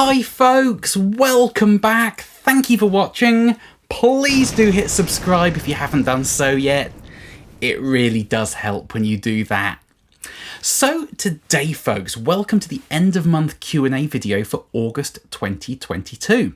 Hi folks, welcome back. Thank you for watching. Please do hit subscribe if you haven't done so yet. It really does help when you do that. So today folks, welcome to the end of month Q&A video for August 2022.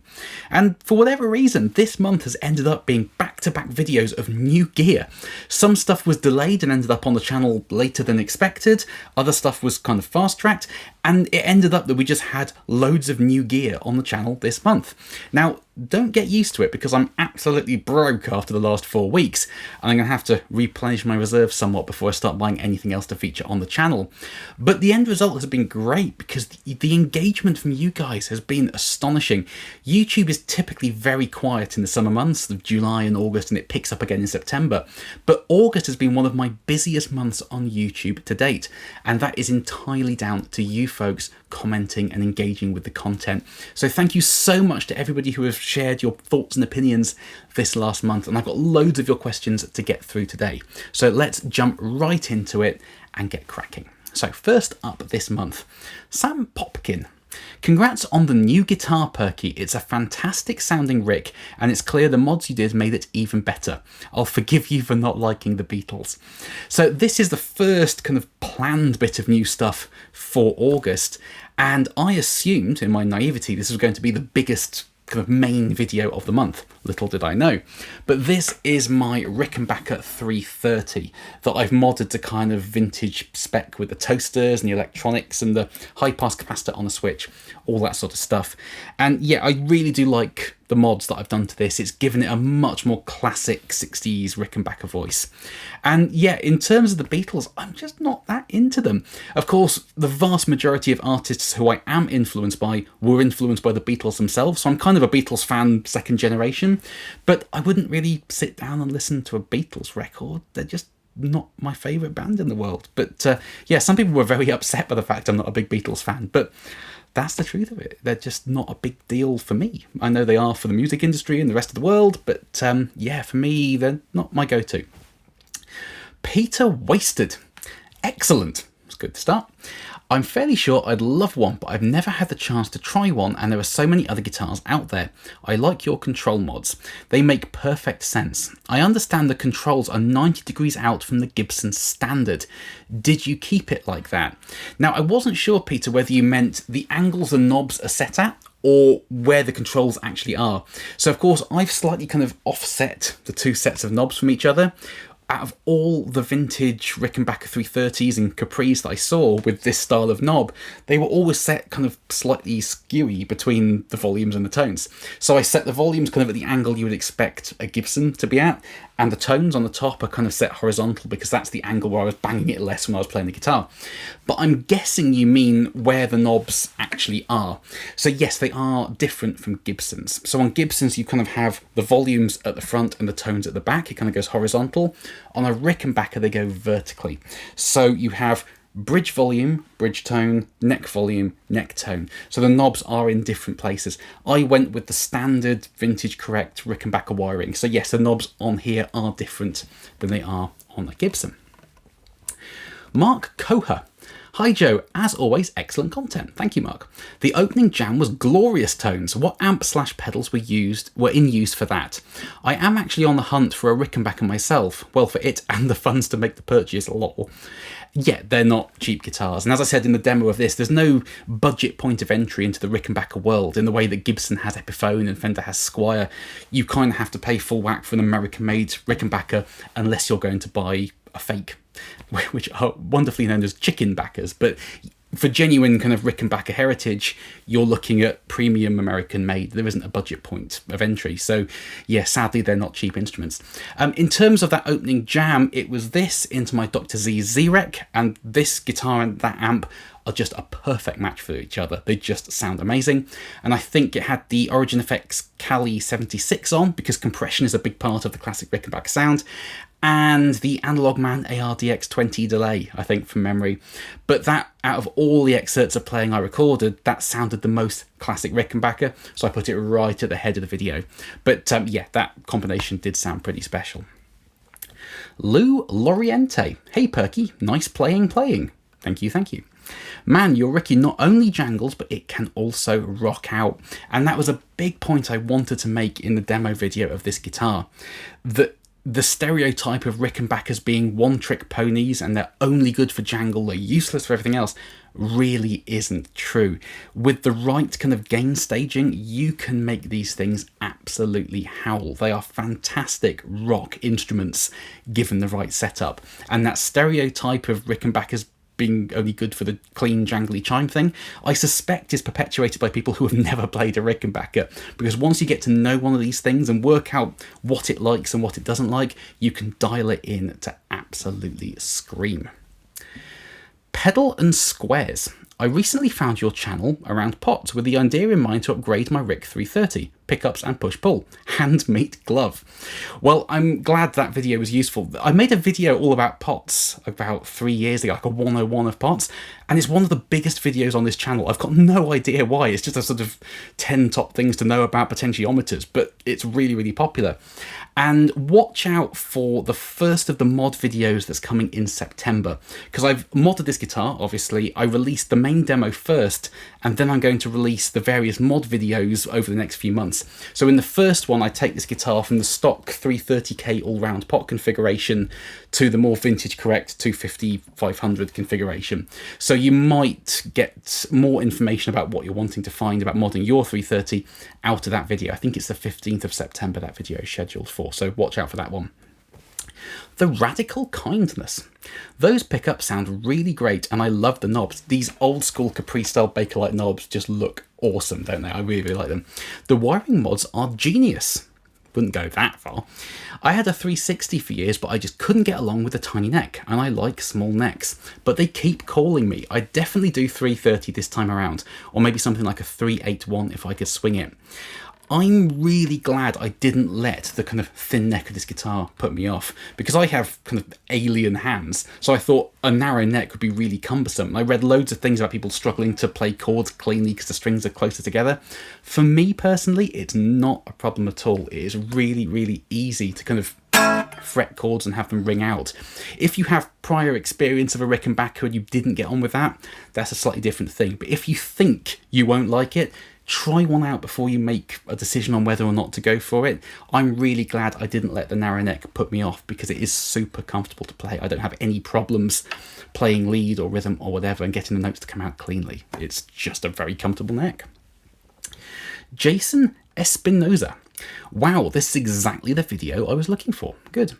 And for whatever reason, this month has ended up being back-to-back videos of new gear. Some stuff was delayed and ended up on the channel later than expected, other stuff was kind of fast-tracked, and it ended up that we just had loads of new gear on the channel this month. Now, don't get used to it because I'm absolutely broke after the last 4 weeks, and I'm going to have to replenish my reserves somewhat before I start buying anything else to feature on the channel. But the end result has been great because the engagement from you guys has been astonishing. YouTube is typically very quiet in the summer months of July and August, and it picks up again in September. But August has been one of my busiest months on YouTube to date, and that is entirely down to you folks commenting and engaging with the content. So thank you so much to everybody who has shared your thoughts and opinions this last month, and I've got loads of your questions to get through today. So let's jump right into it and get cracking. So first up this month, Sam Popkin. Congrats on the new guitar, Perky. It's a fantastic sounding rick, and it's clear the mods you did made it even better. I'll forgive you for not liking the Beatles. So this is the first kind of planned bit of new stuff for August, and I assumed in my naivety this was going to be the biggest kind of main video of the month. Little did I know. But this is my Rickenbacker 330 that I've modded to kind of vintage spec with the toasters and the electronics and the high pass capacitor on the switch, all that sort of stuff. And yeah, I really do like the mods that I've done to this. It's given it a much more classic 60s Rickenbacker voice. And yeah, in terms of the Beatles, I'm just not that into them. Of course, the vast majority of artists who I am influenced by were influenced by the Beatles themselves, so I'm kind of a Beatles fan second generation, but I wouldn't really sit down and listen to a Beatles record. They're just not my favourite band in the world. But yeah, some people were very upset by the fact I'm not a big Beatles fan, but that's the truth of it. They're just not a big deal for me. I know they are for the music industry and the rest of the world, but yeah, for me, they're not my go-to. Peter Wasted. Excellent. It's good to start. I'm fairly sure I'd love one, but I've never had the chance to try one, and there are so many other guitars out there. I like your control mods. They make perfect sense. I understand the controls are 90 degrees out from the Gibson standard. Did you keep it like that? Now, I wasn't sure, Peter, whether you meant the angles the knobs are set at, or where the controls actually are. So of course, I've slightly kind of offset the two sets of knobs from each other. Out of all the vintage Rickenbacker 330s and Capris that I saw with this style of knob, they were always set kind of slightly skewy between the volumes and the tones. So I set the volumes kind of at the angle you would expect a Gibson to be at, and the tones on the top are kind of set horizontal because that's the angle where I was banging it less when I was playing the guitar. But I'm guessing you mean where the knobs actually are. So yes, they are different from Gibsons. So on Gibsons, you kind of have the volumes at the front and the tones at the back. It kind of goes horizontal. On a Rickenbacker, they go vertically. So you have bridge volume, bridge tone, neck volume, neck tone. So the knobs are in different places. I went with the standard vintage correct Rickenbacker wiring. So yes, the knobs on here are different than they are on a Gibson. Mark Koha. Hi Joe, as always, excellent content. Thank you, Mark. The opening jam was glorious tones. What amp/pedals were in use for that? I am actually on the hunt for a Rickenbacker myself. Well, for it and the funds to make the purchase, lol. Yeah, they're not cheap guitars. And as I said in the demo of this, there's no budget point of entry into the Rickenbacker world in the way that Gibson has Epiphone and Fender has Squier. You kind of have to pay full whack for an American-made Rickenbacker unless you're going to buy a fake, which are wonderfully known as chicken backers. But for genuine kind of Rickenbacker heritage, you're looking at premium American made. There isn't a budget point of entry. So yeah, sadly, they're not cheap instruments. In terms of that opening jam, it was this into my Dr. Z Z-Rec, and this guitar and that amp are just a perfect match for each other. They just sound amazing. And I think it had the Origin Effects Cali 76 on because compression is a big part of the classic Rickenbacker sound, and the Analog Man ARDX20 delay, I think, from memory. But that, out of all the excerpts of playing I recorded, that sounded the most classic Rickenbacker, so I put it right at the head of the video. But yeah, that combination did sound pretty special. Lou Loriente. Hey Perky, nice playing. Thank you, thank you. Man, your Ricky not only jangles, but it can also rock out. And that was a big point I wanted to make in the demo video of this guitar. That the stereotype of Rickenbackers being one-trick ponies and they're only good for jangle, they're useless for everything else, really isn't true. With the right kind of gain staging, you can make these things absolutely howl. They are fantastic rock instruments given the right setup. And that stereotype of Rickenbackers being only good for the clean jangly chime thing, I suspect is perpetuated by people who have never played a Rickenbacker, because once you get to know one of these things and work out what it likes and what it doesn't like, you can dial it in to absolutely scream. Pedal and Squares. I recently found your channel around pots with the idea in mind to upgrade my Rick 330, pickups and push-pull, hand-meat glove. Well, I'm glad that video was useful. I made a video all about pots about 3 years ago, like a 101 of pots, and it's one of the biggest videos on this channel. I've got no idea why. It's just a sort of 10 top things to know about potentiometers, but it's really, really popular. And watch out for the first of the mod videos that's coming in September, because I've modded this guitar, obviously. I released the main demo first, and then I'm going to release the various mod videos over the next few months. So in the first one, I take this guitar from the stock 330k all-round pot configuration to the more vintage correct 250-500 configuration. So you might get more information about what you're wanting to find about modding your 330 out of that video. I think it's the 15th of September that video is scheduled for, so watch out for that one. The Radical Kindness. Those pickups sound really great and I love the knobs. These old school Capri style Bakelite knobs just look awesome, don't they? I really, really like them. The wiring mods are genius. Wouldn't go that far. I had a 360 for years, but I just couldn't get along with the tiny neck, and I like small necks. But they keep calling me. I definitely do 330 this time around, or maybe something like a 381 if I could swing it. I'm really glad I didn't let the kind of thin neck of this guitar put me off, because I have kind of alien hands, so I thought a narrow neck would be really cumbersome. And I read loads of things about people struggling to play chords cleanly because the strings are closer together. For me personally, it's not a problem at all. It is really, really easy to kind of fret chords and have them ring out. If you have prior experience of a Rickenbacker and you didn't get on with that, that's a slightly different thing. But if you think you won't like it, try one out before you make a decision on whether or not to go for it. I'm really glad I didn't let the narrow neck put me off, because it is super comfortable to play. I don't have any problems playing lead or rhythm or whatever and getting the notes to come out cleanly. It's just a very comfortable neck. Jason Espinoza. Wow, this is exactly the video I was looking for. Good.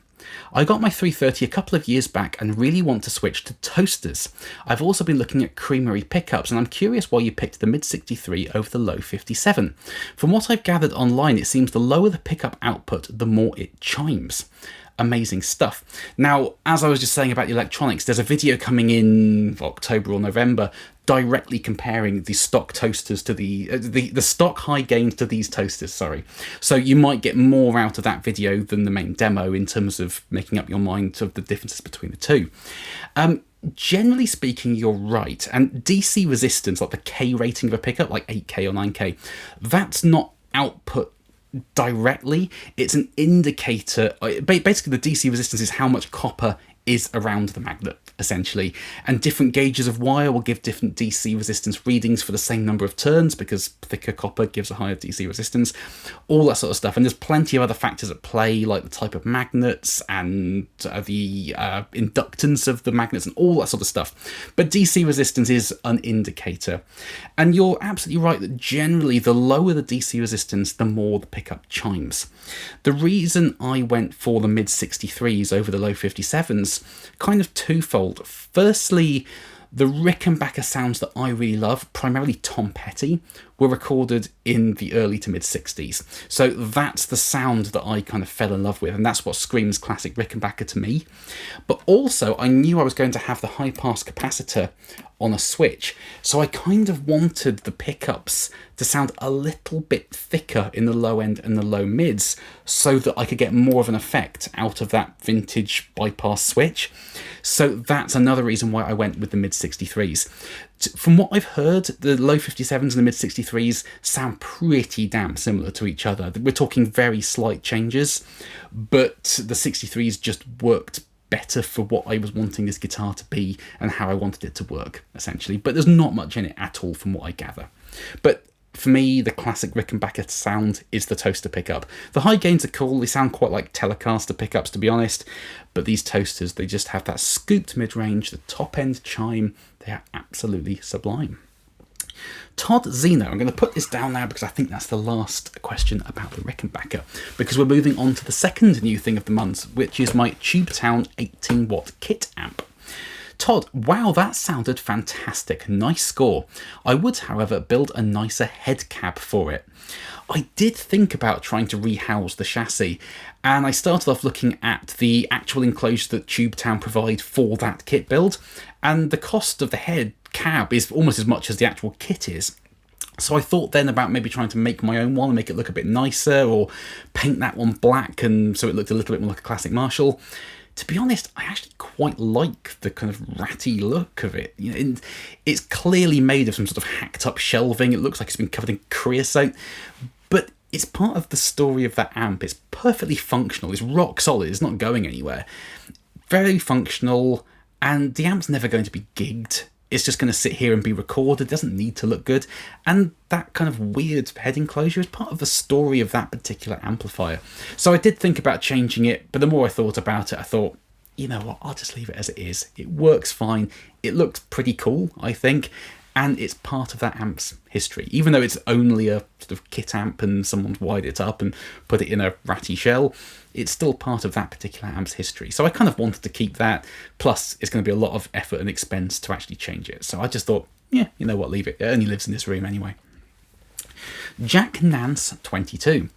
I got my 330 a couple of years back and really want to switch to toasters. I've also been looking at creamery pickups, and I'm curious why you picked the mid 63 over the low 57. From what I've gathered online, it seems the lower the pickup output, the more it chimes. Amazing stuff. Now, as I was just saying about the electronics, there's a video coming in October or November directly comparing the stock toasters to the stock high gains to these toasters, sorry. So you might get more out of that video than the main demo in terms of making up your mind of the differences between the two. Generally speaking, you're right. And DC resistance, like the K rating of a pickup, like 8K or 9K, that's not output directly. It's an indicator. Basically, the DC resistance is how much copper is around the magnet, essentially, and different gauges of wire will give different DC resistance readings for the same number of turns, because thicker copper gives a higher DC resistance, all that sort of stuff. And there's plenty of other factors at play, like the type of magnets and the inductance of the magnets and all that sort of stuff. But DC resistance is an indicator, and you're absolutely right that generally the lower the DC resistance, the more the pickup chimes. The reason I went for the mid 63s over the low 57s, kind of twofold. Firstly, the Rickenbacker sounds that I really love, primarily Tom Petty, were recorded in the early to mid 60s. So that's the sound that I kind of fell in love with, and that's what screams classic Rickenbacker to me. But also, I knew I was going to have the high pass capacitor on a switch, so I kind of wanted the pickups to sound a little bit thicker in the low end and the low mids, so that I could get more of an effect out of that vintage bypass switch. So that's another reason why I went with the mid 63s. From what I've heard, the low 57s and the mid 63s sound pretty damn similar to each other. We're talking very slight changes, but the 63s just worked better for what I was wanting this guitar to be and how I wanted it to work, essentially. But there's not much in it at all from what I gather. But for me, the classic Rickenbacker sound is the toaster pickup. The high gains are cool, they sound quite like Telecaster pickups, to be honest, but these toasters, they just have that scooped mid-range, the top-end chime, they are absolutely sublime. Todd Zeno, I'm going to put this down now because I think that's the last question about the Rickenbacker, because we're moving on to the second new thing of the month, which is my Tubetown 18-watt kit amp. Todd, wow, that sounded fantastic. Nice score. I would, however, build a nicer head cab for it. I did think about trying to rehouse the chassis, and I started off looking at the actual enclosure that Tubetown provide for that kit build, and the cost of the head cab is almost as much as the actual kit is. So I thought then about maybe trying to make my own one and make it look a bit nicer, or paint that one black and so it looked a little bit more like a classic Marshall. To be honest, I actually quite like the kind of ratty look of it. You know, it's clearly made of some sort of hacked up shelving. It looks like it's been covered in creosote, but it's part of the story of that amp. It's perfectly functional. It's rock solid. It's not going anywhere. Very functional, and the amp's never going to be gigged. It's just going to sit here and be recorded. It doesn't need to look good. And that kind of weird head enclosure is part of the story of that particular amplifier. So I did think about changing it, but the more I thought about it, I thought, you know what, I'll just leave it as it is. It works fine. It looks pretty cool, I think. And it's part of that amp's history. Even though it's only a sort of kit amp and someone's wired it up and put it in a ratty shell, it's still part of that particular amp's history. So I kind of wanted to keep that. Plus, it's going to be a lot of effort and expense to actually change it. So I just thought, yeah, you know what, leave it. It only lives in this room anyway. Jack Nance 22.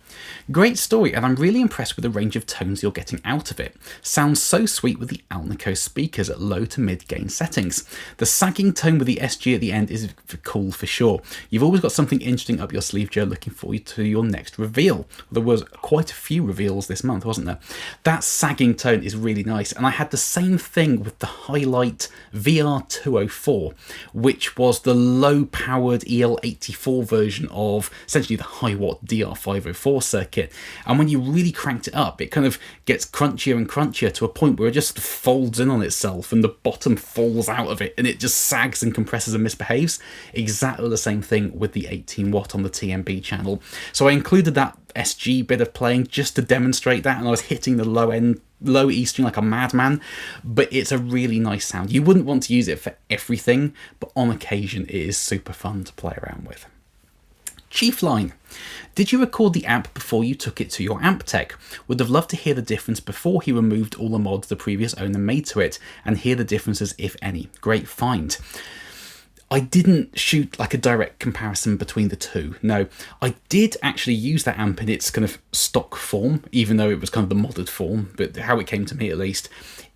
Great story, and I'm really impressed with the range of tones you're getting out of it. Sounds so sweet with the Alnico speakers at low to mid gain settings. The sagging tone with the SG at the end is cool for sure. You've always got something interesting up your sleeve, Joe. Looking forward to your next reveal. There was quite a few reveals this month, wasn't there? That sagging tone is really nice, and I had the same thing with the Highlight VR204, which was the low-powered EL84 version of essentially the high-watt DR504 circuit, and when you really cranked it up, it kind of gets crunchier and crunchier to a point where it just folds in on itself and the bottom falls out of it and it just sags and compresses and misbehaves. Exactly the same thing with the 18 watt on the TMB channel. So I included that SG bit of playing just to demonstrate that, and I was hitting the low E string like a madman, but it's a really nice sound. You wouldn't want to use it for everything, but on occasion it is super fun to play around with. Chief Line. Did you record the amp before you took it to your amp tech? Would have loved to hear the difference before he removed all the mods the previous owner made to it, and hear the differences if any. Great find. I didn't shoot like a direct comparison between the two. No, I did actually use that amp in its kind of stock form, even though it was kind of the modded form, but how it came to me at least.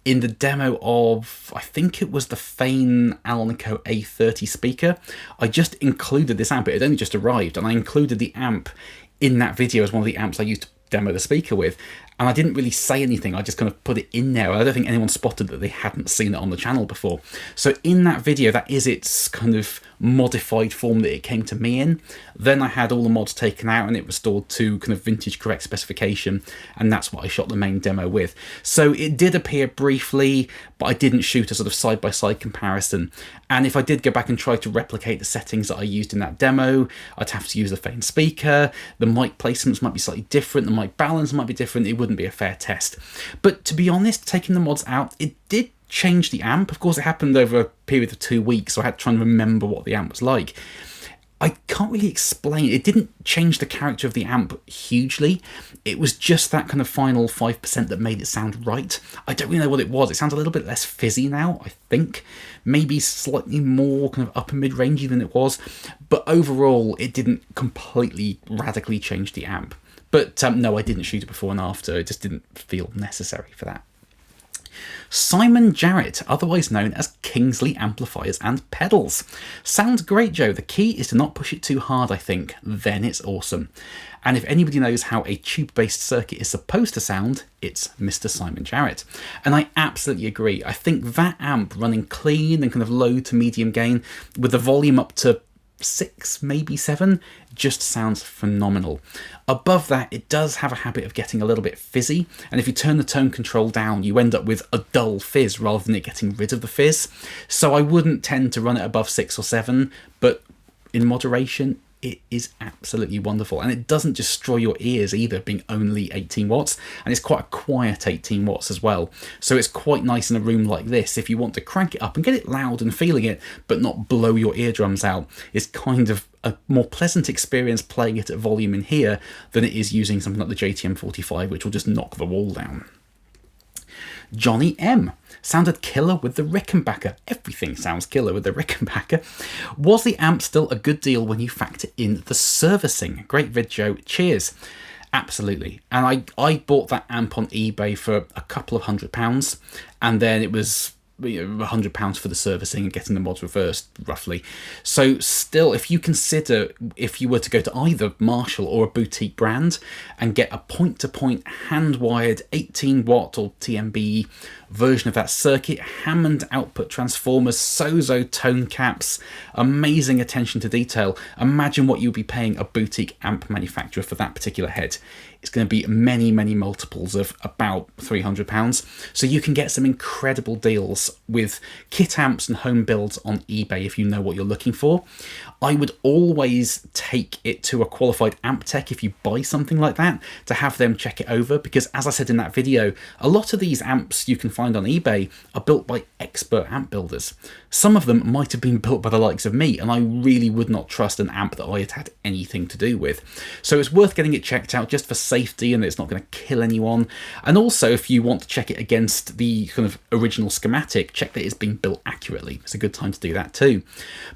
In the demo of, I think it was the Fane Alnico A30 speaker, I just included this amp. It had only just arrived, and I included the amp in that video as one of the amps I used to demo the speaker with. And I didn't really say anything, I just kind of put it in there. I don't think anyone spotted that they hadn't seen it on the channel before. So in that video, that is its kind of modified form that it came to me in. Then I had all the mods taken out and it restored to kind of vintage correct specification, and that's what I shot the main demo with. So it did appear briefly, but I didn't shoot a sort of side-by-side comparison. And if I did go back and try to replicate the settings that I used in that demo, I'd have to use the Fane speaker, the mic placements might be slightly different, the mic balance might be different, it wouldn't be a fair test. But to be honest, taking the mods out, it did change the amp. Of course, it happened over a period of 2 weeks, so I had to try and remember what the amp was like. I can't really explain. It didn't change the character of the amp hugely. It was just that kind of final 5% that made it sound right. I don't really know what it was. It sounds a little bit less fizzy now, I think. Maybe slightly more kind of upper mid-rangey than it was. But overall, it didn't completely radically change the amp. But no, I didn't shoot it before and after. It just didn't feel necessary for that. Simon Jarrett, otherwise known as Kingsley Amplifiers and Pedals. Sounds great, Joe. The key is to not push it too hard, I think. Then it's awesome. And if anybody knows how a tube-based circuit is supposed to sound, it's Mr. Simon Jarrett. And I absolutely agree. I think that amp running clean and kind of low to medium gain, with the volume up to 6, maybe 7, just sounds phenomenal. Above that, it does have a habit of getting a little bit fizzy, and if you turn the tone control down, you end up with a dull fizz rather than it getting rid of the fizz. So I wouldn't tend to run it above 6 or 7, but in moderation, it is absolutely wonderful. And it doesn't destroy your ears either, being only 18 watts, and it's quite a quiet 18 watts as well. So it's quite nice in a room like this if you want to crank it up and get it loud and feeling it, but not blow your eardrums out. It's kind of a more pleasant experience playing it at volume in here than it is using something like the JTM45, which will just knock the wall down. Johnny M. Sounded killer with the Rickenbacker. Everything sounds killer with the Rickenbacker. Was the amp still a good deal when you factor in the servicing? Great vid, Joe. Cheers. Absolutely. And I bought that amp on eBay for a couple of £100, and then it was £100 for the servicing and getting the mods reversed, roughly. So still, if you consider, if you were to go to either Marshall or a boutique brand and get a point-to-point hand-wired 18-watt or TMB version of that circuit, Hammond output transformers, Sozo tone caps, amazing attention to detail, imagine what you'll be paying a boutique amp manufacturer for that particular head. It's going to be many, many multiples of about £300. So you can get some incredible deals with kit amps and home builds on eBay if you know what you're looking for. I would always take it to a qualified amp tech if you buy something like that, to have them check it over, because as I said in that video, a lot of these amps you can find on eBay are built by expert amp builders. Some of them might have been built by the likes of me, and I really would not trust an amp that I had anything to do with. So it's worth getting it checked out just for safety and it's not going to kill anyone. And also, if you want to check it against the kind of original schematic, check that it's been built accurately. It's a good time to do that too.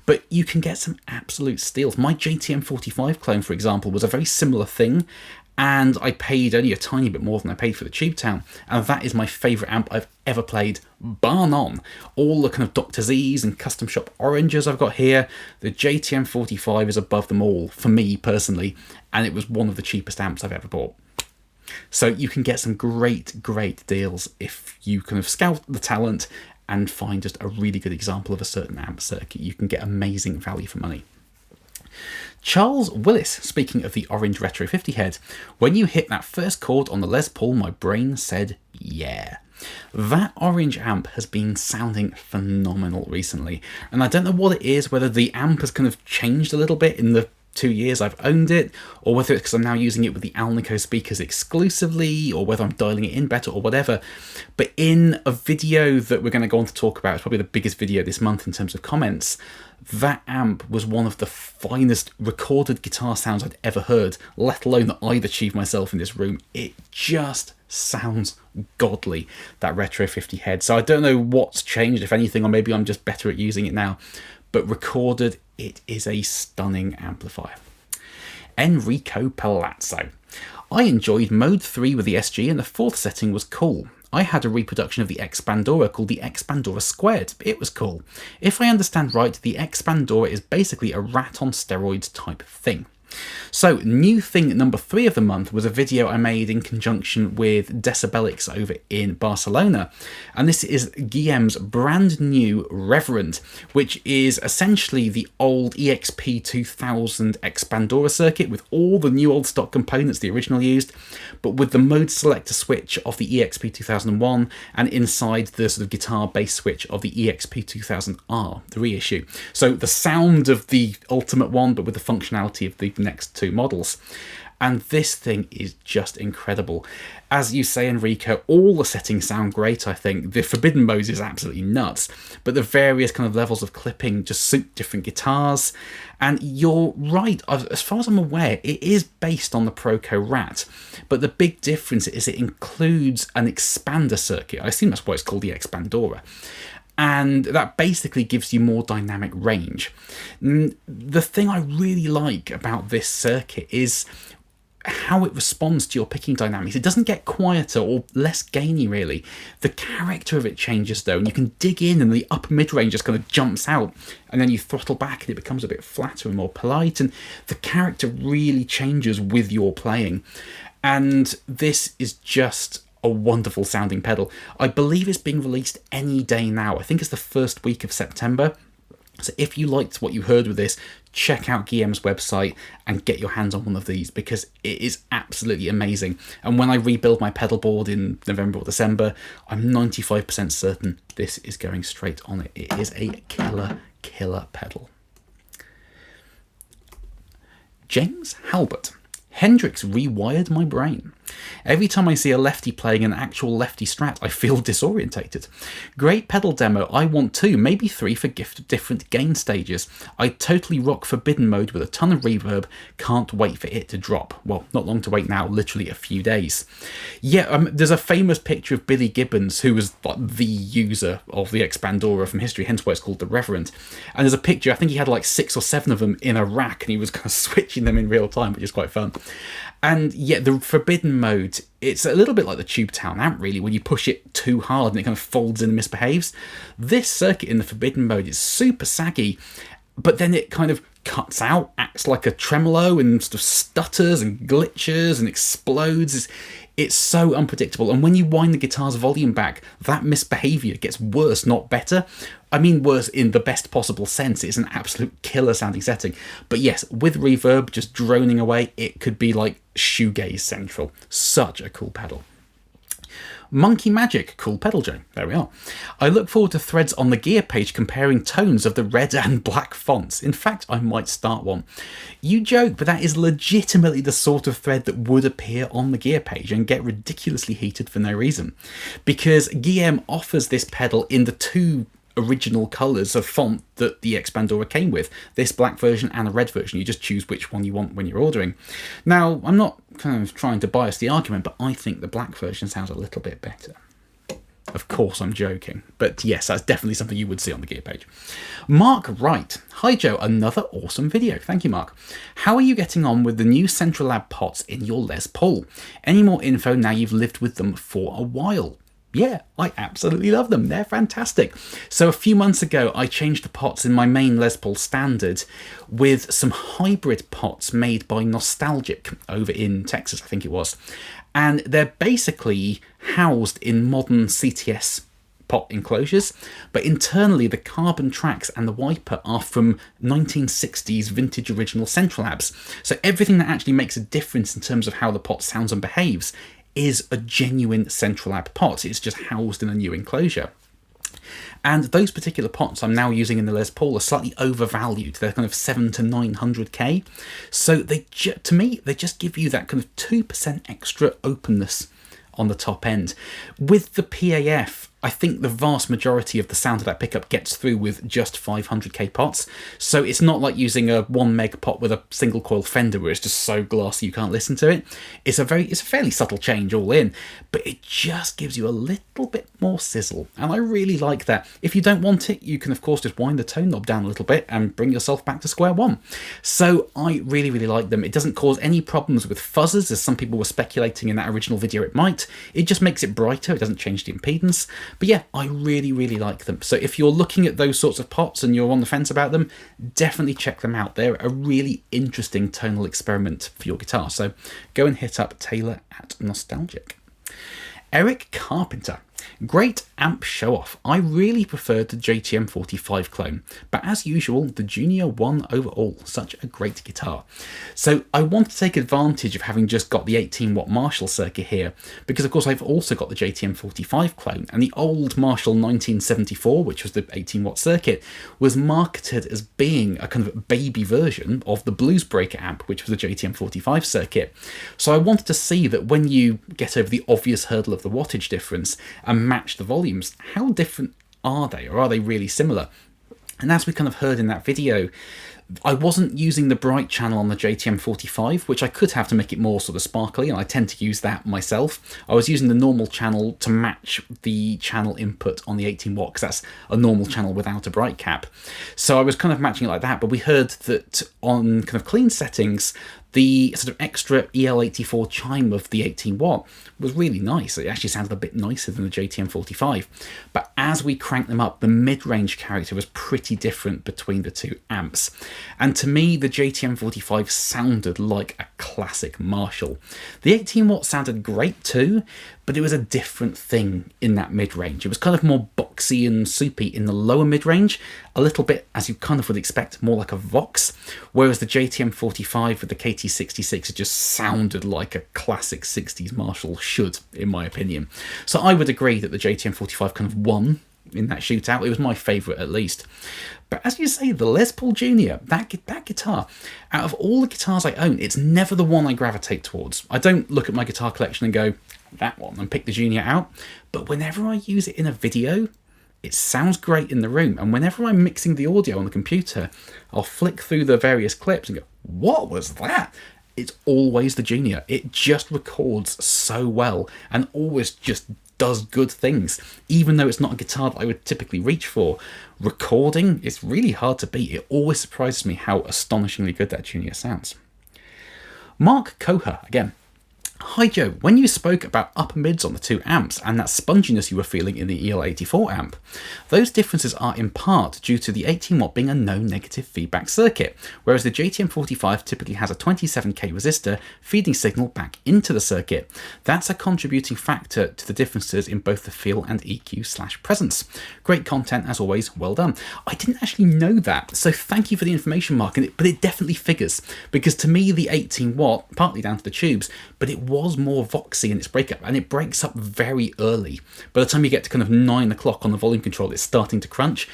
But you can get some absolute steals. My JTM45 clone, for example, was a very similar thing, and I paid only a tiny bit more than I paid for the Tubetown, and that is my favourite amp I've ever played, bar none. All the kind of Dr. Z's and Custom Shop Oranges I've got here, the JTM45 is above them all, for me personally, and it was one of the cheapest amps I've ever bought. So you can get some great deals if you kind of scout the talent and find just a really good example of a certain amp circuit. You can get amazing value for money. Charles Willis, speaking of the orange Retro 50 head, when you hit that first chord on the Les Paul, my brain said, yeah. That orange amp has been sounding phenomenal recently, and I don't know what it is, whether the amp has kind of changed a little bit in the 2 years I've owned it, or whether it's because I'm now using it with the Alnico speakers exclusively, or whether I'm dialing it in better or whatever. But in a video that we're going to go on to talk about, it's probably the biggest video this month in terms of comments, that amp was one of the finest recorded guitar sounds I'd ever heard, let alone that I'd achieved myself in this room. It just sounds godly, that Retro 50 head. So I don't know what's changed, if anything, or maybe I'm just better at using it now. But recorded, it is a stunning amplifier. Enrico Palazzo. I enjoyed mode 3 with the SG, and the 4th setting was cool. I had a reproduction of the Expandora called the Expandora Squared. It was cool. If I understand right, the Expandora is basically a rat on steroids type thing. So, new thing number 3 of the month was a video I made in conjunction with Decibelics over in Barcelona, and this is Guillem's brand new Reverend, which is essentially the old EXP 2000 Expandora circuit with all the new old stock components the original used, but with the mode selector switch of the EXP 2001 and inside the sort of guitar bass switch of the EXP 2000R, the reissue. So the sound of the ultimate one, but with the functionality of the next 2 models. And this thing is just incredible. As you say, Enrico, all the settings sound great, I think. The Forbidden Mode is absolutely nuts, but the various kind of levels of clipping just suit different guitars. And you're right, as far as I'm aware, it is based on the Proco Rat, but the big difference is it includes an expander circuit. I assume that's why it's called the Expandora. And that basically gives you more dynamic range. The thing I really like about this circuit is how it responds to your picking dynamics. It doesn't get quieter or less gainy, really. The character of it changes, though, and you can dig in and the upper mid-range just kind of jumps out, and then you throttle back and it becomes a bit flatter and more polite, and the character really changes with your playing. And this is just a wonderful sounding pedal. I believe it's being released any day now. I think it's the first week of September. So if you liked what you heard with this, check out Guillem's website and get your hands on one of these, because it is absolutely amazing. And when I rebuild my pedal board in November or December, I'm 95% certain this is going straight on it. It is a killer pedal. James Halbert. Hendrix rewired my brain. Every time I see a lefty playing an actual lefty strat, I feel disorientated. Great pedal demo. I want 2, maybe 3 for different gain stages. I totally rock Forbidden Mode with a ton of reverb. Can't wait for it to drop. Well, not long to wait now, literally a few days. Yeah, there's a famous picture of Billy Gibbons, who was like the user of the Expandora from history, hence why it's called the Reverend. And there's a picture, I think he had like 6 or 7 of them in a rack, and he was kind of switching them in real time, which is quite fun. And yeah, the Forbidden Mode, it's a little bit like the Tubetown amp, really, when you push it too hard and it kind of folds in and misbehaves. This circuit in the Forbidden Mode is super saggy, but then it kind of cuts out, acts like a tremolo, and sort of stutters and glitches and explodes. It's so unpredictable. And when you wind the guitar's volume back, that misbehavior gets worse, not better. I mean worse in the best possible sense. It's an absolute killer sounding setting. But yes, with reverb just droning away, it could be like shoegaze central. Such a cool pedal. Monkey Magic, cool pedal, Joe. There we are. I look forward to threads on the gear page comparing tones of the red and black fonts. In fact, I might start one. You joke, but that is legitimately the sort of thread that would appear on the gear page and get ridiculously heated for no reason. Because Guillem offers this pedal in the 2 original colours of font that the Expandora came with, this black version and a red version. You just choose which one you want when you're ordering. Now, I'm not kind of trying to bias the argument, but I think the black version sounds a little bit better. Of course, I'm joking, but yes, that's definitely something you would see on the gear page. Mark Wright. Hi Joe, another awesome video. Thank you, Mark. How are you getting on with the new Central Lab pots in your Les Paul? Any more info now you've lived with them for a while? Yeah, I absolutely love them. They're fantastic. So a few months ago, I changed the pots in my main Les Paul Standard with some hybrid pots made by Nostalgic over in Texas, I think it was. And they're basically housed in modern CTS pot enclosures, but internally the carbon tracks and the wiper are from 1960s vintage original Central Labs. So everything that actually makes a difference in terms of how the pot sounds and behaves is a genuine Central Lab pot. It's just housed in a new enclosure. And those particular pots I'm now using in the Les Paul are slightly overvalued. They're kind of 700 to 900k. So to me, they just give you that kind of 2% extra openness on the top end. With the PAF, I think the vast majority of the sound of that pickup gets through with just 500k pots. So it's not like using a 1 meg pot with a single coil Fender where it's just so glassy you can't listen to it. It's a fairly subtle change all in, but it just gives you a little bit more sizzle. And I really like that. If you don't want it, you can of course just wind the tone knob down a little bit and bring yourself back to square one. So I really, really like them. It doesn't cause any problems with fuzzers, as some people were speculating in that original video it might. It just makes it brighter. It doesn't change the impedance. But yeah, I really, really like them. So if you're looking at those sorts of pots and you're on the fence about them, definitely check them out. They're a really interesting tonal experiment for your guitar. So go and hit up Taylor at Nostalgic. Eric Carpenter. Great amp show-off. I really preferred the JTM 45 clone, but as usual, the Junior won overall. Such a great guitar. So I want to take advantage of having just got the 18-watt Marshall circuit here, because of course I've also got the JTM 45 clone, and the old Marshall 1974, which was the 18-watt circuit, was marketed as being a kind of baby version of the Blues Breaker amp, which was the JTM 45 circuit. So I wanted to see that when you get over the obvious hurdle of the wattage difference and match the volumes, how different are they, or are they really similar? And as we kind of heard in that video, I wasn't using the bright channel on the JTM 45, which I could have to make it more sort of sparkly, and I tend to use that myself. I was using the normal channel to match the channel input on the 18 watt, because that's a normal channel without a bright cap. So I was kind of matching it like that, but we heard that on kind of clean settings, the sort of extra EL84 chime of the 18 watt was really nice. It actually sounded a bit nicer than the JTM 45. But as we cranked them up, the mid-range character was pretty different between the two amps. And to me, the JTM45 sounded like a classic Marshall. The 18-watt sounded great too, but it was a different thing in that mid-range. It was kind of more boxy and soupy in the lower mid-range, a little bit, as you kind of would expect, more like a Vox, whereas the JTM45 with the KT66 just sounded like a classic 60s Marshall should, in my opinion. So I would agree that the JTM45 kind of won in that shootout. It was my favourite, at least. But as you say, the Les Paul Jr., that guitar, out of all the guitars I own, it's never the one I gravitate towards. I don't look at my guitar collection and go, that one, and pick the Junior out. But whenever I use it in a video, it sounds great in the room. And whenever I'm mixing the audio on the computer, I'll flick through the various clips and go, what was that? It's always the Junior. It just records so well and always just does good things. Even though it's not a guitar that I would typically reach for, recording is really hard to beat. It always surprises me how astonishingly good that Junior sounds. Mark Koha, again. Hi Joe, when you spoke about upper mids on the two amps and that sponginess you were feeling in the EL84 amp, those differences are in part due to the 18-watt being a no negative feedback circuit, whereas the JTM45 typically has a 27k resistor feeding signal back into the circuit. That's a contributing factor to the differences in both the feel and EQ/presence. Great content as always, well done. I didn't actually know that, so thank you for the information, Mark, but it definitely figures, because to me the 18-watt, partly down to the tubes, but it was more voxy in its breakup, and it breaks up very early. By the time you get to kind of 9 o'clock on the volume control, it's starting to crunch,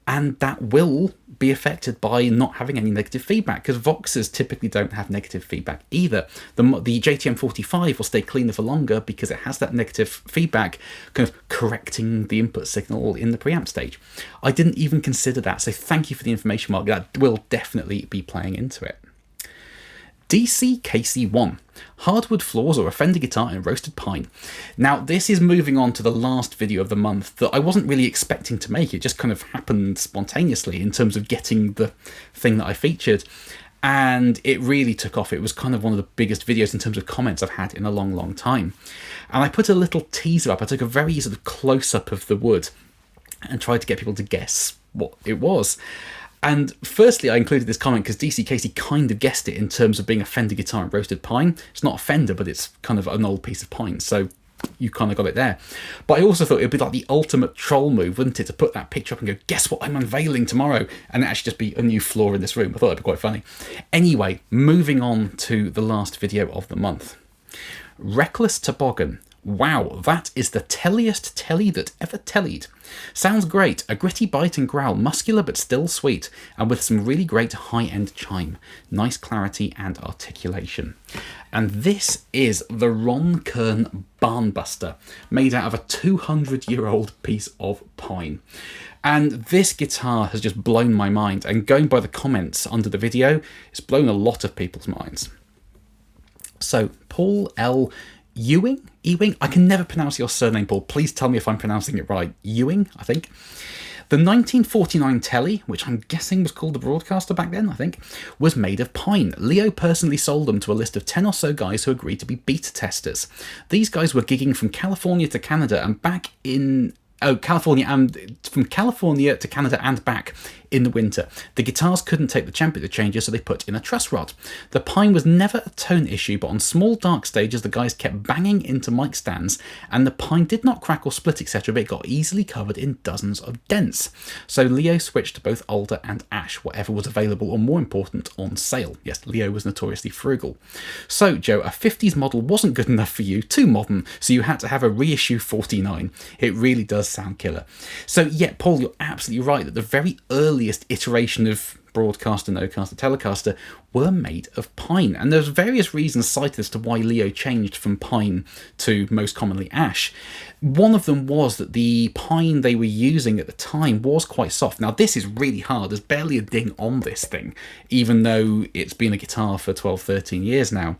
and that will be affected by not having any negative feedback, because Voxes typically don't have negative feedback either. The JTM45 will stay cleaner for longer because it has that negative feedback kind of correcting the input signal in the preamp stage. I didn't even consider that, so thank you for the information, Mark. That will definitely be playing into it. DCKC1, hardwood floors or a Fender guitar in roasted pine. Now this is moving on to the last video of the month that I wasn't really expecting to make. It just kind of happened spontaneously in terms of getting the thing that I featured, and it really took off. It was kind of one of the biggest videos in terms of comments I've had in a long time. And I put a little teaser up. I took a very sort of close-up of the wood and tried to get people to guess what it was. And firstly, I included this comment because DC Casey kind of guessed it in terms of being a Fender guitar in roasted pine. It's not a Fender, but it's kind of an old piece of pine, so you kind of got it there. But I also thought it would be like the ultimate troll move, wouldn't it, to put that picture up and go, guess what I'm unveiling tomorrow, and it actually just be a new floor in this room. I thought that'd be quite funny. Anyway, moving on to the last video of the month. Reckless Toboggan. Wow, that is the telliest telly that ever tellied. Sounds great, a gritty bite and growl, muscular but still sweet, and with some really great high-end chime. Nice clarity and articulation. And this is the Ron Kirn Barnbuster, made out of a 200-year-old piece of pine. And this guitar has just blown my mind, and going by the comments under the video, it's blown a lot of people's minds. So, Paul L. Ewing? I can never pronounce your surname, Paul. Please tell me if I'm pronouncing it right. Ewing, I think. The 1949 telly, which I'm guessing was called the Broadcaster back then, I think, was made of pine. Leo personally sold them to a list of 10 or so guys who agreed to be beta testers. These guys were gigging from California to Canada and back in... California, and from California to Canada and back in the winter. The guitars couldn't take the temperature changes, so they put in a truss rod. The pine was never a tone issue, but on small dark stages the guys kept banging into mic stands, and the pine did not crack or split, etc., but it got easily covered in dozens of dents. So Leo switched to both alder and ash, whatever was available, or more important, on sale. Yes, Leo was notoriously frugal. So Joe, a 50s model wasn't good enough for you, too modern, so you had to have a reissue 49. It really does sound killer. So yeah, Paul, you're absolutely right that the very earliest iteration of Broadcaster, Nocaster, Telecaster were made of pine, and there's various reasons cited as to why Leo changed from pine to most commonly ash. One of them was that the pine they were using at the time was quite soft. Now this is really hard, there's barely a ding on this thing, even though it's been a guitar for 12-13 years now.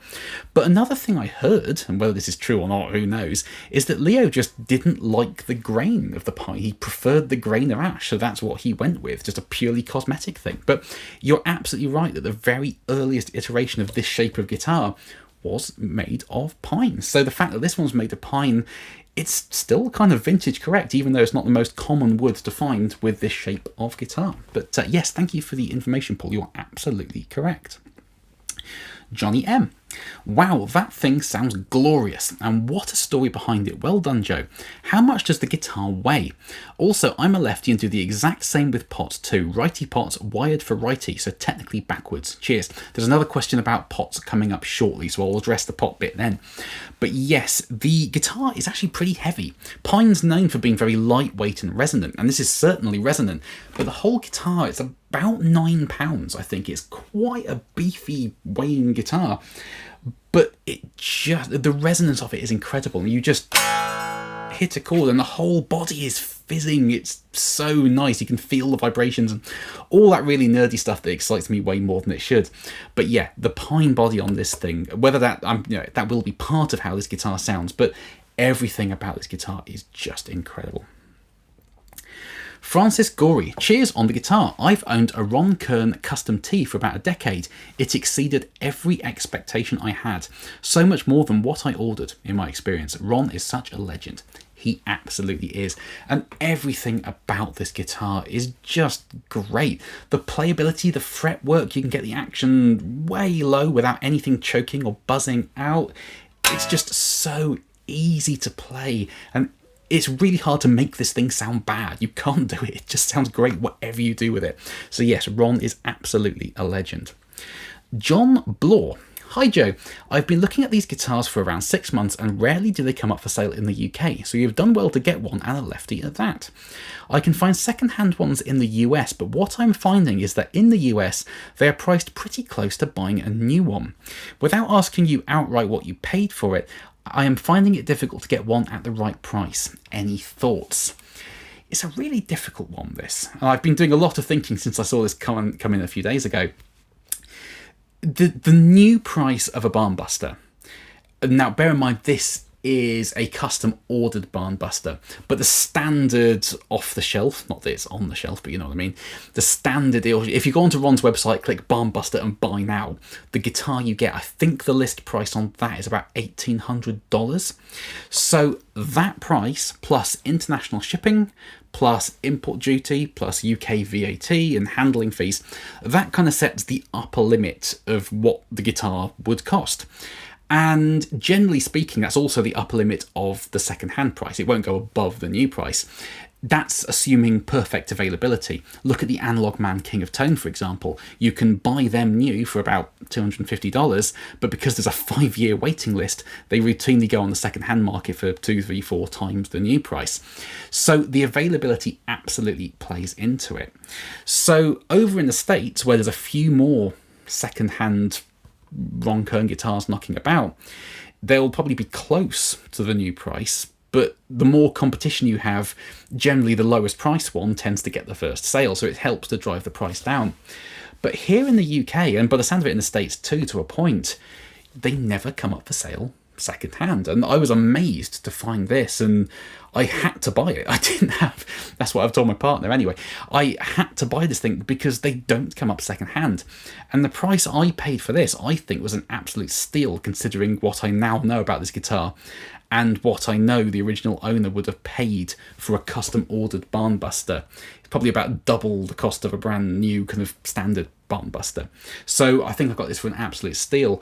But another thing I heard, and whether this is true or not, who knows, is that Leo just didn't like the grain of the pine. He preferred the grain of ash, so that's what he went with, just a purely cosmetic thing. But you're absolutely right that the very earliest iteration of this shape of guitar was made of pine. So the fact that this one's made of pine it's still kind of vintage correct, even though it's not the most common wood to find with this shape of guitar. But yes, thank you for the information, Paul. You're absolutely correct. Johnny M. Wow, that thing sounds glorious, and what a story behind it. Well done, Joe. How much does the guitar weigh? Also, I'm a lefty and do the exact same with pots too. Righty pots wired for righty, so technically backwards. Cheers. There's another question about pots coming up shortly, so I'll address the pot bit then. But yes, the guitar is actually pretty heavy. Pine's known for being very lightweight and resonant, and this is certainly resonant, but the whole guitar is about £9. I think it's quite a beefy weighing guitar. But the resonance of it is incredible. You just hit a chord and the whole body is fizzing. It's so nice. You can feel the vibrations and all that really nerdy stuff that excites me way more than it should. But yeah, the pine body on this thing, whether that will be part of how this guitar sounds, but everything about this guitar is just incredible. Francis Gorey, cheers on the guitar. I've owned a Ron Kirn custom tee for about a decade. It exceeded every expectation I had. So much more than what I ordered, in my experience. Ron is such a legend. He absolutely is. And everything about this guitar is just great. The playability, the fretwork, you can get the action way low without anything choking or buzzing out. It's just so easy to play, and it's really hard to make this thing sound bad. You can't do it. It just sounds great whatever you do with it. So yes, Ron is absolutely a legend. John Blore. Hi Joe, I've been looking at these guitars for around 6 months and rarely do they come up for sale in the UK, so you've done well to get one, and a lefty at that. I can find second-hand ones in the US, but what I'm finding is that in the US they are priced pretty close to buying a new one. Without asking you outright what you paid for it, I am finding it difficult to get one at the right price. Any thoughts? It's a really difficult one, this. I've been doing a lot of thinking since I saw this come in a few days ago. The new price of a Barnbuster. Now, bear in mind, this is a custom ordered Barnbuster, but the standard off the shelf, not that it's on the shelf, but you know what I mean, the standard, if you go onto Ron's website, click Barnbuster and buy now, the guitar you get, I think the list price on that is about $1,800. So that price plus international shipping plus import duty plus UK VAT and handling fees, that kind of sets the upper limit of what the guitar would cost. And generally speaking, that's also the upper limit of the second-hand price. It won't go above the new price. That's assuming perfect availability. Look at the Analog Man King of Tone, for example. You can buy them new for about $250, but because there's a 5-year waiting list, they routinely go on the second-hand market for 2, 3, 4 times the new price. So the availability absolutely plays into it. So over in the States, where there's a few more second-hand Ron Kirn guitars knocking about, they'll probably be close to the new price, but the more competition you have, generally the lowest price one tends to get the first sale, so it helps to drive the price down. But here in the UK, and by the sound of it in the States too, to a point, they never come up for sale second hand, and I was amazed to find this, and I had to buy it. I didn't have, that's what I've told my partner anyway, I had to buy this thing because they don't come up second hand, and the price I paid for this I think was an absolute steal considering what I now know about this guitar and what I know the original owner would have paid for a custom ordered Barnbuster. It's probably about double the cost of a brand new kind of standard Barnbuster. So I think I got this for an absolute steal.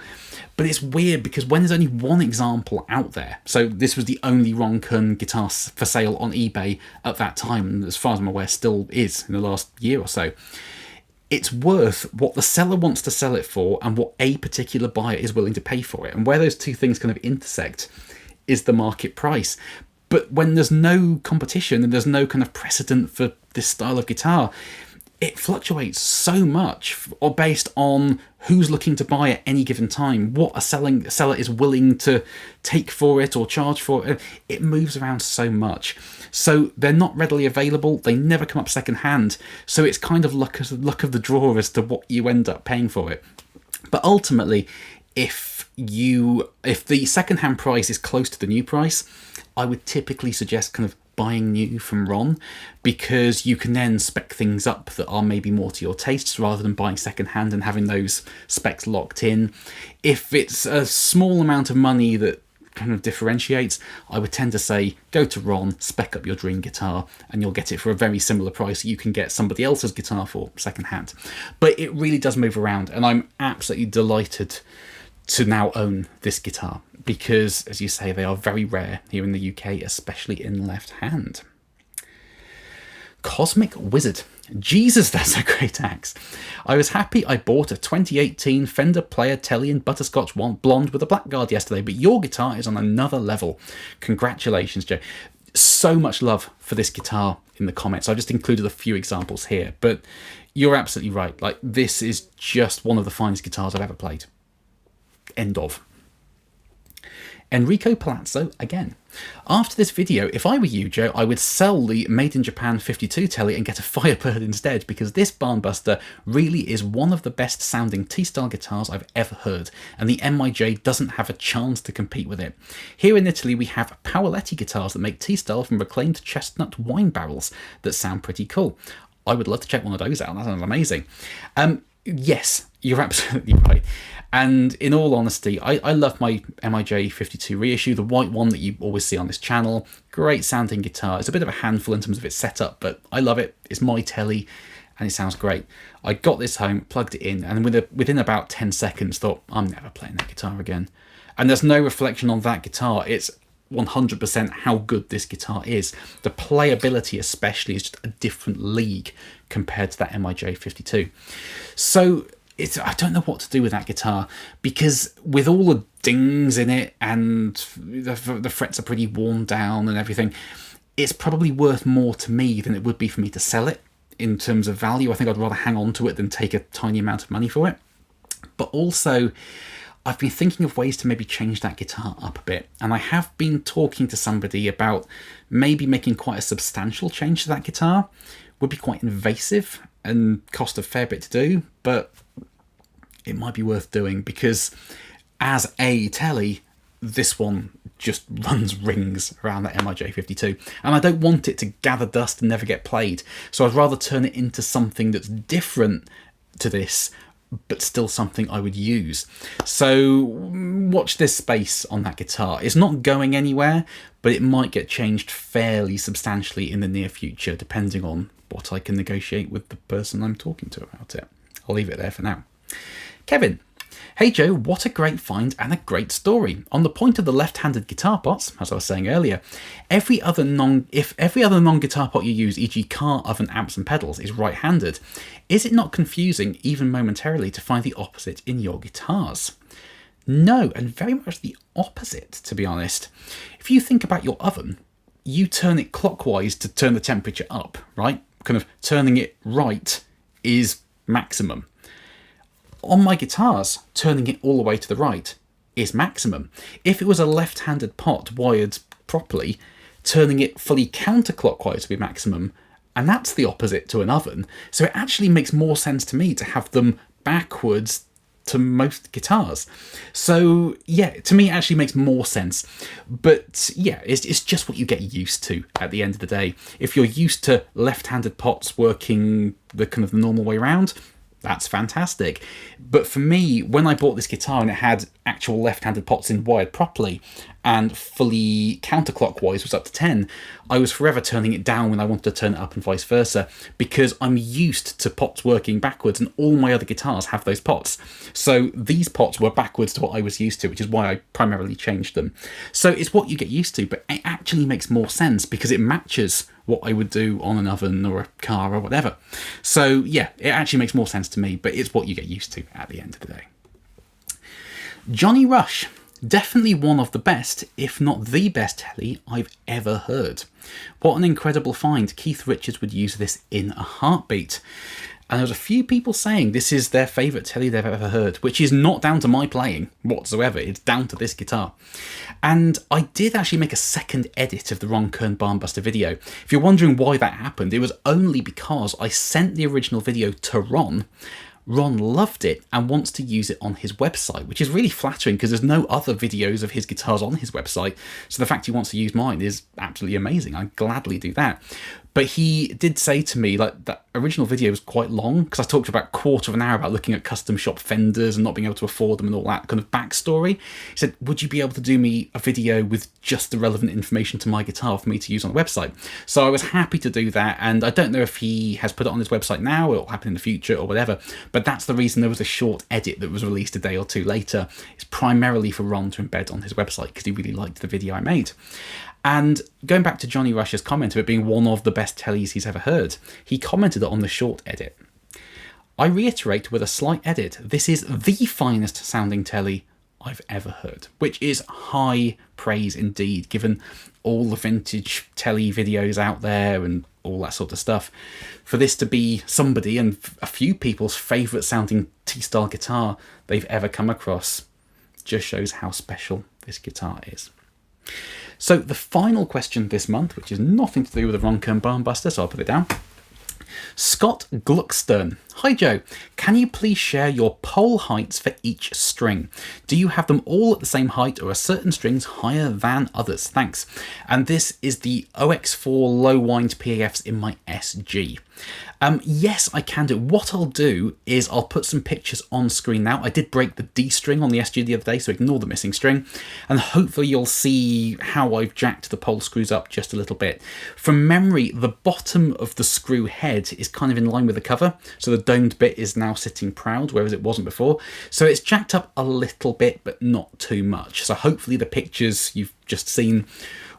But it's weird because when there's only one example out there, so this was the only Ron Kirn guitar for sale on eBay at that time, and as far as I'm aware still is in the last year or so, it's worth what the seller wants to sell it for and what a particular buyer is willing to pay for it. And where those two things kind of intersect is the market price. But when there's no competition and there's no kind of precedent for this style of guitar, it fluctuates so much or based on who's looking to buy at any given time, what a seller is willing to take for it or charge for it. It moves around so much. So they're not readily available. They never come up second hand. So it's kind of luck of the draw as to what you end up paying for it. But ultimately, if the second-hand price is close to the new price, I would typically suggest kind of buying new from Ron, because you can then spec things up that are maybe more to your tastes rather than buying second-hand and having those specs locked in. If it's a small amount of money that kind of differentiates, I would tend to say go to Ron, spec up your dream guitar, and you'll get it for a very similar price that you can get somebody else's guitar for secondhand. But it really does move around, and I'm absolutely delighted to now own this guitar because, as you say, they are very rare here in the UK, especially in left hand. Cosmic Wizard. Jesus, that's a great axe. I was happy I bought a 2018 Fender Player Telly and Butterscotch Blonde with a blackguard yesterday, but your guitar is on another level. Congratulations, Joe. So much love for this guitar in the comments. I just included a few examples here, but you're absolutely right. Like, this is just one of the finest guitars I've ever played. End of. Enrico Palazzo again. After this video, if I were you, Joe, I would sell the Made in Japan 52 Telly and get a Firebird instead, because this Barnbuster really is one of the best sounding T-style guitars I've ever heard, and the MIJ doesn't have a chance to compete with it. Here in Italy, we have Paoletti guitars that make T-style from reclaimed chestnut wine barrels that sound pretty cool. I would love to check one of those out. That sounds amazing. Yes, you're absolutely right. And in all honesty, I love my MIJ 52 reissue, the white one that you always see on this channel. Great sounding guitar. It's a bit of a handful in terms of its setup, but I love it. It's my telly and it sounds great. I got this home, plugged it in, and within about 10 seconds thought, I'm never playing that guitar again. And there's no reflection on that guitar. It's 100% how good this guitar is. The playability especially is just a different league compared to that MIJ 52. So I don't know what to do with that guitar, because with all the dings in it and the frets are pretty worn down and everything, it's probably worth more to me than it would be for me to sell it in terms of value. I think I'd rather hang on to it than take a tiny amount of money for it. But also, I've been thinking of ways to maybe change that guitar up a bit, and I have been talking to somebody about maybe making quite a substantial change to that guitar. Would be quite invasive and cost a fair bit to do, but it might be worth doing, because as a telly, this one just runs rings around that MIJ 52, and I don't want it to gather dust and never get played, so I'd rather turn it into something that's different to this, but still something I would use. So watch this space on that guitar. It's not going anywhere, but it might get changed fairly substantially in the near future, depending on what I can negotiate with the person I'm talking to about it. I'll leave it there for now. Kevin. Hey Joe, what a great find and a great story. On the point of the left-handed guitar pots, as I was saying earlier, if every other non-guitar pot you use, e.g. car, oven, amps and pedals, is right-handed, is it not confusing, even momentarily, to find the opposite in your guitars? No, and very much the opposite, to be honest. If you think about your oven, you turn it clockwise to turn the temperature up, right? Kind of turning it right is maximum. On my guitars, turning it all the way to the right is maximum. If it was a left-handed pot wired properly, turning it fully counterclockwise would be maximum, and that's the opposite to an oven. So it actually makes more sense to me to have them backwards to most guitars. So yeah, to me it actually makes more sense. But yeah, it's just what you get used to at the end of the day. If you're used to left-handed pots working the kind of the normal way around, that's fantastic. But for me, when I bought this guitar and it had actual left-handed pots in wired properly and fully counterclockwise was up to 10, I was forever turning it down when I wanted to turn it up and vice versa, because I'm used to pots working backwards and all my other guitars have those pots. So these pots were backwards to what I was used to, which is why I primarily changed them. So it's what you get used to, but it actually makes more sense because it matches what I would do on an oven or a car or whatever. So yeah, it actually makes more sense to me, but it's what you get used to at the end of the day. Johnny Rush. Definitely one of the best, if not the best telly I've ever heard. What an incredible find. Keith Richards would use this in a heartbeat. And there's a few people saying this is their favourite telly they've ever heard, which is not down to my playing whatsoever. It's down to this guitar. And I did actually make a second edit of the Ron Kirn Barnbuster video. If you're wondering why that happened, it was only because I sent the original video to Ron. Ron loved it and wants to use it on his website, which is really flattering because there's no other videos of his guitars on his website. So the fact he wants to use mine is absolutely amazing. I'd gladly do that. But he did say to me, like, that original video was quite long, because I talked about a quarter of an hour about looking at custom shop fenders and not being able to afford them and all that kind of backstory. He said, would you be able to do me a video with just the relevant information to my guitar for me to use on the website? So I was happy to do that, and I don't know if he has put it on his website now, or it'll happen in the future or whatever, but that's the reason there was a short edit that was released a day or two later. It's primarily for Ron to embed on his website, because he really liked the video I made. And going back to Johnny Rush's comment of it being one of the best tellies he's ever heard, he commented on the short edit. I reiterate with a slight edit, this is the finest sounding telly I've ever heard, which is high praise indeed, given all the vintage telly videos out there and all that sort of stuff. For this to be somebody and a few people's favourite sounding T-style guitar they've ever come across just shows how special this guitar is. So the final question this month, which is nothing to do with the Ron Kirn Barnbuster, so I'll put it down. Scott Gluckstern. Hi Joe, can you please share your pole heights for each string? Do you have them all at the same height, or are certain strings higher than others? Thanks. And this is the OX4 low wind PAFs in my SG. Yes, I can do. What I'll do is I'll put some pictures on screen now. I did break the D string on the SG the other day, so ignore the missing string. And hopefully you'll see how I've jacked the pole screws up just a little bit. From memory, the bottom of the screw head is kind of in line with the cover. So the domed bit is now sitting proud, whereas it wasn't before. So it's jacked up a little bit, but not too much. So hopefully the pictures you've just seen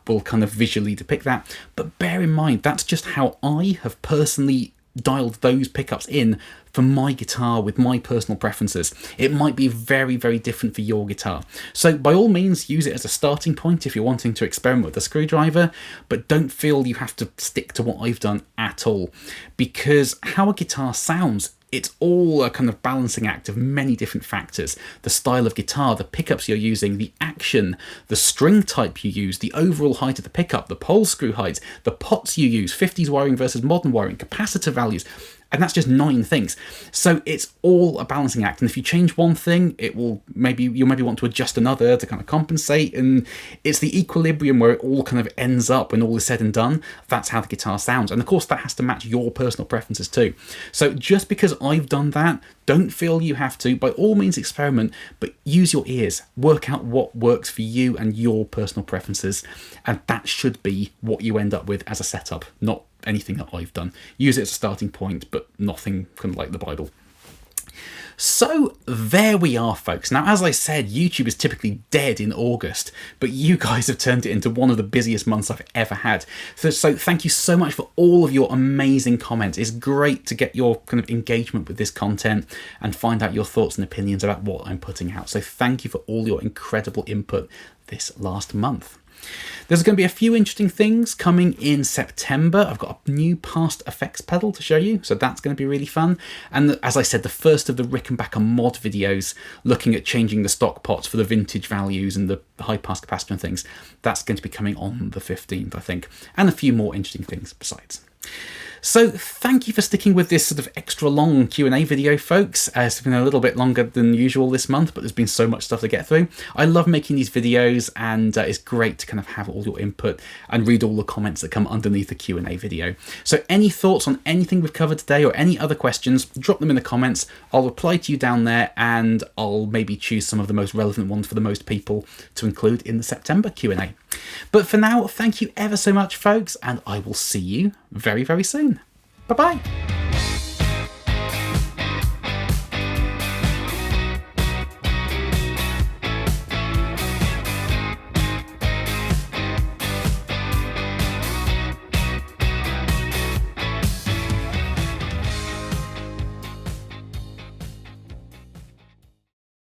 will kind of visually depict that. But bear in mind, that's just how I have personally dialed those pickups in for my guitar with my personal preferences. It might be very, very different for your guitar. So by all means, use it as a starting point if you're wanting to experiment with a screwdriver, but don't feel you have to stick to what I've done at all, because how a guitar sounds, it's all a kind of balancing act of many different factors. The style of guitar, the pickups you're using, the action, the string type you use, the overall height of the pickup, the pole screw height, the pots you use, 50s wiring versus modern wiring, capacitor values, and that's just 9 things. So it's all a balancing act, and if you change one thing, you'll maybe want to adjust another to kind of compensate, and it's the equilibrium where it all kind of ends up when all is said and done. That's how the guitar sounds, and of course that has to match your personal preferences too. So just because I've done that, don't feel you have to. By all means experiment, but use your ears, work out what works for you and your personal preferences, and that should be what you end up with as a setup, not anything that I've done. Use it as a starting point, but nothing kind of like the Bible. So there we are, folks. Now, as I said, YouTube is typically dead in August, but you guys have turned it into one of the busiest months I've ever had. So thank you so much for all of your amazing comments. It's great to get your kind of engagement with this content and find out your thoughts and opinions about what I'm putting out. So thank you for all your incredible input this last month. There's going to be a few interesting things coming in September. I've got a new past effects pedal to show you, so that's going to be really fun. And as I said, the first of the Rickenbacker mod videos looking at changing the stock pots for the vintage values and the high pass capacitor and things, that's going to be coming on the 15th, I think, and a few more interesting things besides. So thank you for sticking with this sort of extra long Q&A video, folks. It's been a little bit longer than usual this month, but there's been so much stuff to get through. I love making these videos, and it's great to kind of have all your input and read all the comments that come underneath the Q&A video. So any thoughts on anything we've covered today or any other questions, drop them in the comments. I'll reply to you down there, and I'll maybe choose some of the most relevant ones for the most people to include in the September Q&A. But for now, thank you ever so much, folks, and I will see you very, very soon. Bye-bye.